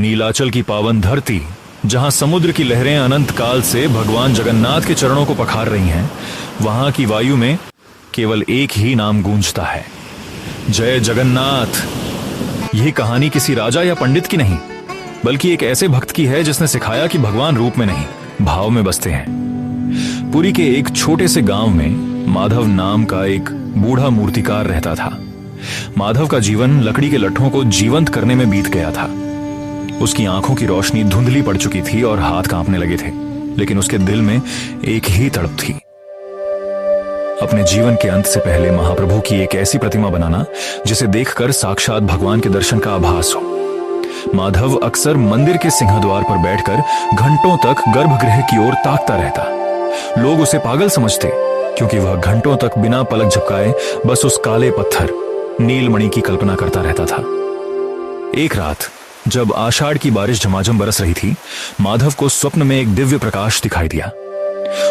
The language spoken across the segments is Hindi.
नीलाचल की पावन धरती, जहां समुद्र की लहरें अनंत काल से भगवान जगन्नाथ के चरणों को पखार रही हैं, वहां की वायु में केवल एक ही नाम गूंजता है, जय जगन्नाथ। यह कहानी किसी राजा या पंडित की नहीं, बल्कि एक ऐसे भक्त की है जिसने सिखाया कि भगवान रूप में नहीं, भाव में बसते हैं। पुरी के एक छोटे से गांव में माधव नाम का एक बूढ़ा मूर्तिकार रहता था। माधव का जीवन लकड़ी के लट्ठों को जीवंत करने में बीत गया था। उसकी आंखों की रोशनी धुंधली पड़ चुकी थी और हाथ कांपने लगे थे, लेकिन उसके दिल में एक ही तड़प थी, अपने जीवन के अंत से पहले महाप्रभु की एक ऐसी प्रतिमा बनाना जिसे देखकर साक्षात भगवान के दर्शन का आभास हो। माधव अक्सर मंदिर के सिंहद्वार पर बैठकर घंटों तक गर्भगृह की ओर ताकता रहता। लोग उसे पागल समझते, क्योंकि वह घंटों तक बिना पलक झपकाए बस उस काले पत्थर नीलमणि की कल्पना करता रहता था। एक रात जब आषाढ़ की बारिश झमाझम बरस रही थी, माधव को स्वप्न में एक दिव्य प्रकाश दिखाई दिया।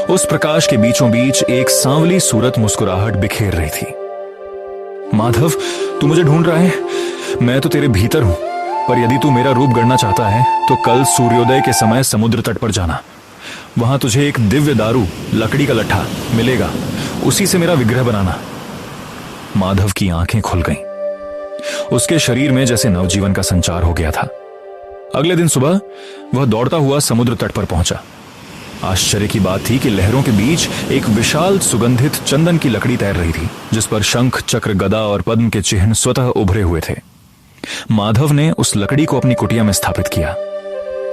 उस प्रकाश के बीचों बीच एक सांवली सूरत मुस्कुराहट बिखेर रही थी। माधव, तू मुझे ढूंढ रहा है? मैं तो तेरे भीतर हूं, पर यदि तू मेरा रूप गढ़ना चाहता है तो कल सूर्योदय के समय समुद्र तट पर जाना। वहां तुझे एक दिव्य दारू, लकड़ी का लट्ठा मिलेगा, उसी से मेरा विग्रह बनाना। माधव की आंखें खुल गईं। उसके शरीर में जैसे नवजीवन का संचार हो गया था। अगले दिन सुबह वह दौड़ता हुआ समुद्र तट पर पहुंचा। आश्चर्य की बात थी कि लहरों के बीच एक विशाल सुगंधित चंदन की लकड़ी तैर रही थी, जिस पर शंख, चक्र, गदा और पद्म के चिन्ह स्वतः उभरे हुए थे। माधव ने उस लकड़ी को अपनी कुटिया में स्थापित किया।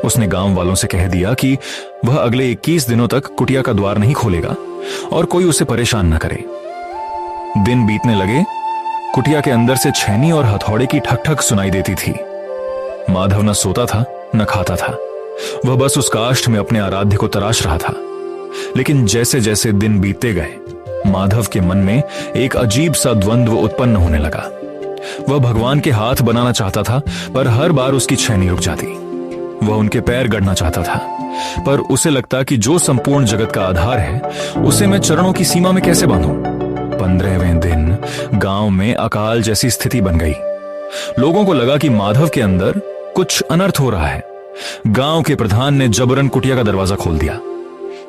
उसने गांव वालों से कह दिया कि वह अगले 21 दिनों तक कुटिया का द्वार नहीं खोलेगा और कोई उसे परेशान न करे। दिन बीतने लगे। कुटिया के अंदर से छेनी और हथौड़े की ठक ठक सुनाई देती थी। माधव न सोता था न खाता था। वह बस उस काष्ठ में अपने आराध्य को तराश रहा था। लेकिन जैसे जैसे दिन बीतते गए, माधव के मन में एक अजीब सा द्वंद्व उत्पन्न होने लगा। वह भगवान के हाथ बनाना चाहता था, पर हर बार उसकी छेनी रुक जाती। वह उनके पैर गढ़ना चाहता था, पर उसे लगता कि जो संपूर्ण जगत का आधार है, उसे मैं चरणों की सीमा में कैसे बांधूं? 15वें दिन गांव में अकाल जैसी स्थिति बन गई। लोगों को लगा कि माधव के अंदर कुछ अनर्थ हो रहा है। गांव के प्रधान ने जबरन कुटिया का दरवाजा खोल दिया।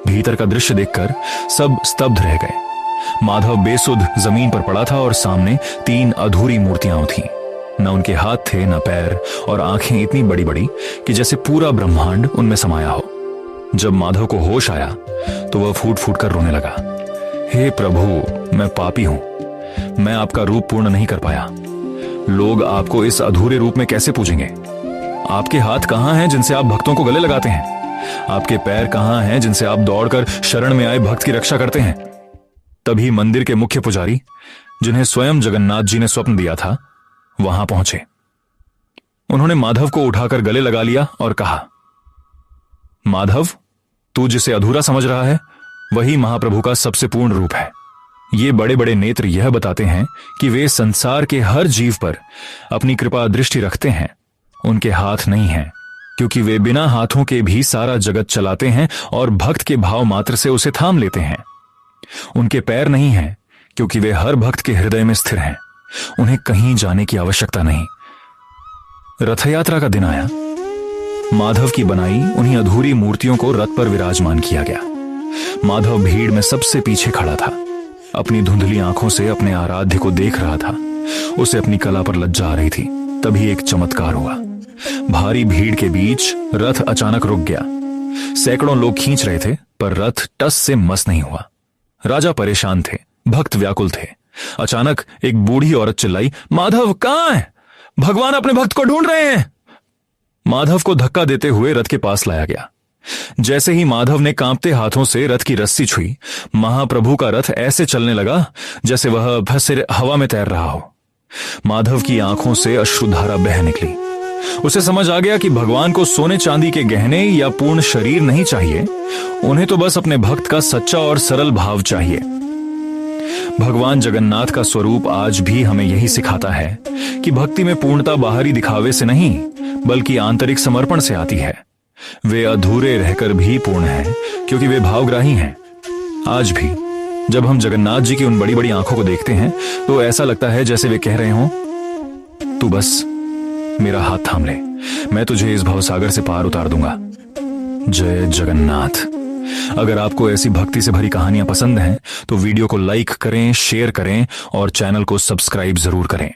भीतर का दृश्य देखकर सब स्तब्ध रह गए। माधव बेसुध जमीन पर पड़ा था और सामने 3 अधूरी मूर्तियां थीं। न उनके हाथ थे न पैर, और आंखें इतनी बड़ी बड़ी कि जैसे पूरा ब्रह्मांड उनमें समाया हो। जब माधव को होश आया तो वह फूट फूट कर रोने लगा। हे प्रभु, मैं पापी हूं। मैं आपका रूप पूर्ण नहीं कर पाया। लोग आपको इस अधूरे रूप में कैसे पूजेंगे? आपके हाथ कहां हैं जिनसे आप भक्तों को गले लगाते हैं? आपके पैर कहां हैं जिनसे आप दौड़कर शरण में आए भक्त की रक्षा करते हैं? तभी मंदिर के मुख्य पुजारी, जिन्हें स्वयं जगन्नाथ जी ने स्वप्न दिया था, वहां पहुंचे। उन्होंने माधव को उठाकर गले लगा लिया और कहा, माधव, तू जिसे अधूरा समझ रहा है, वही महाप्रभु का सबसे पूर्ण रूप है। ये बड़े बड़े नेत्र यह बताते हैं कि वे संसार के हर जीव पर अपनी कृपा दृष्टि रखते हैं। उनके हाथ नहीं हैं, क्योंकि वे बिना हाथों के भी सारा जगत चलाते हैं और भक्त के भाव मात्र से उसे थाम लेते हैं। उनके पैर नहीं हैं, क्योंकि वे हर भक्त के हृदय में स्थिर हैं। उन्हें कहीं जाने की आवश्यकता नहीं। रथ यात्रा का दिन आया। माधव की बनाई उन्हीं अधूरी मूर्तियों को रथ पर विराजमान किया गया। माधव भीड़ में सबसे पीछे खड़ा था। अपनी धुंधली आंखों से अपने आराध्य को देख रहा था। उसे अपनी कला पर लज्जा आ रही थी। तभी एक चमत्कार हुआ। भारी भीड़ के बीच रथ अचानक रुक गया। सैकड़ों लोग खींच रहे थे, पर रथ टस से मस नहीं हुआ। राजा परेशान थे, भक्त व्याकुल थे। अचानक एक बूढ़ी औरत चिल्लाई, माधव कहां है? भगवान अपने भक्त को ढूंढ रहे हैं। माधव को धक्का देते हुए रथ के पास लाया गया। जैसे ही माधव ने कांपते हाथों से रथ की रस्सी छुई, महाप्रभु का रथ ऐसे चलने लगा जैसे वह भस्से हवा में तैर रहा हो। माधव की आंखों से अश्रुधारा बह निकली। उसे समझ आ गया कि भगवान को सोने चांदी के गहने या पूर्ण शरीर नहीं चाहिए, उन्हें तो बस अपने भक्त का सच्चा और सरल भाव चाहिए। भगवान जगन्नाथ का स्वरूप आज भी हमें यही सिखाता है कि भक्ति में पूर्णता बाहरी दिखावे से नहीं, बल्कि आंतरिक समर्पण से आती है। वे अधूरे रहकर भी पूर्ण हैं, क्योंकि वे भावग्राही हैं। आज भी जब हम जगन्नाथ जी की उन बड़ी बड़ी आंखों को देखते हैं, तो ऐसा लगता है जैसे वे कह रहे हों, तू बस मेरा हाथ थाम ले, मैं तुझे इस भवसागर से पार उतार दूंगा। जय जगन्नाथ। अगर आपको ऐसी भक्ति से भरी कहानियां पसंद हैं तो वीडियो को लाइक करें, शेयर करें और चैनल को सब्सक्राइब जरूर करें।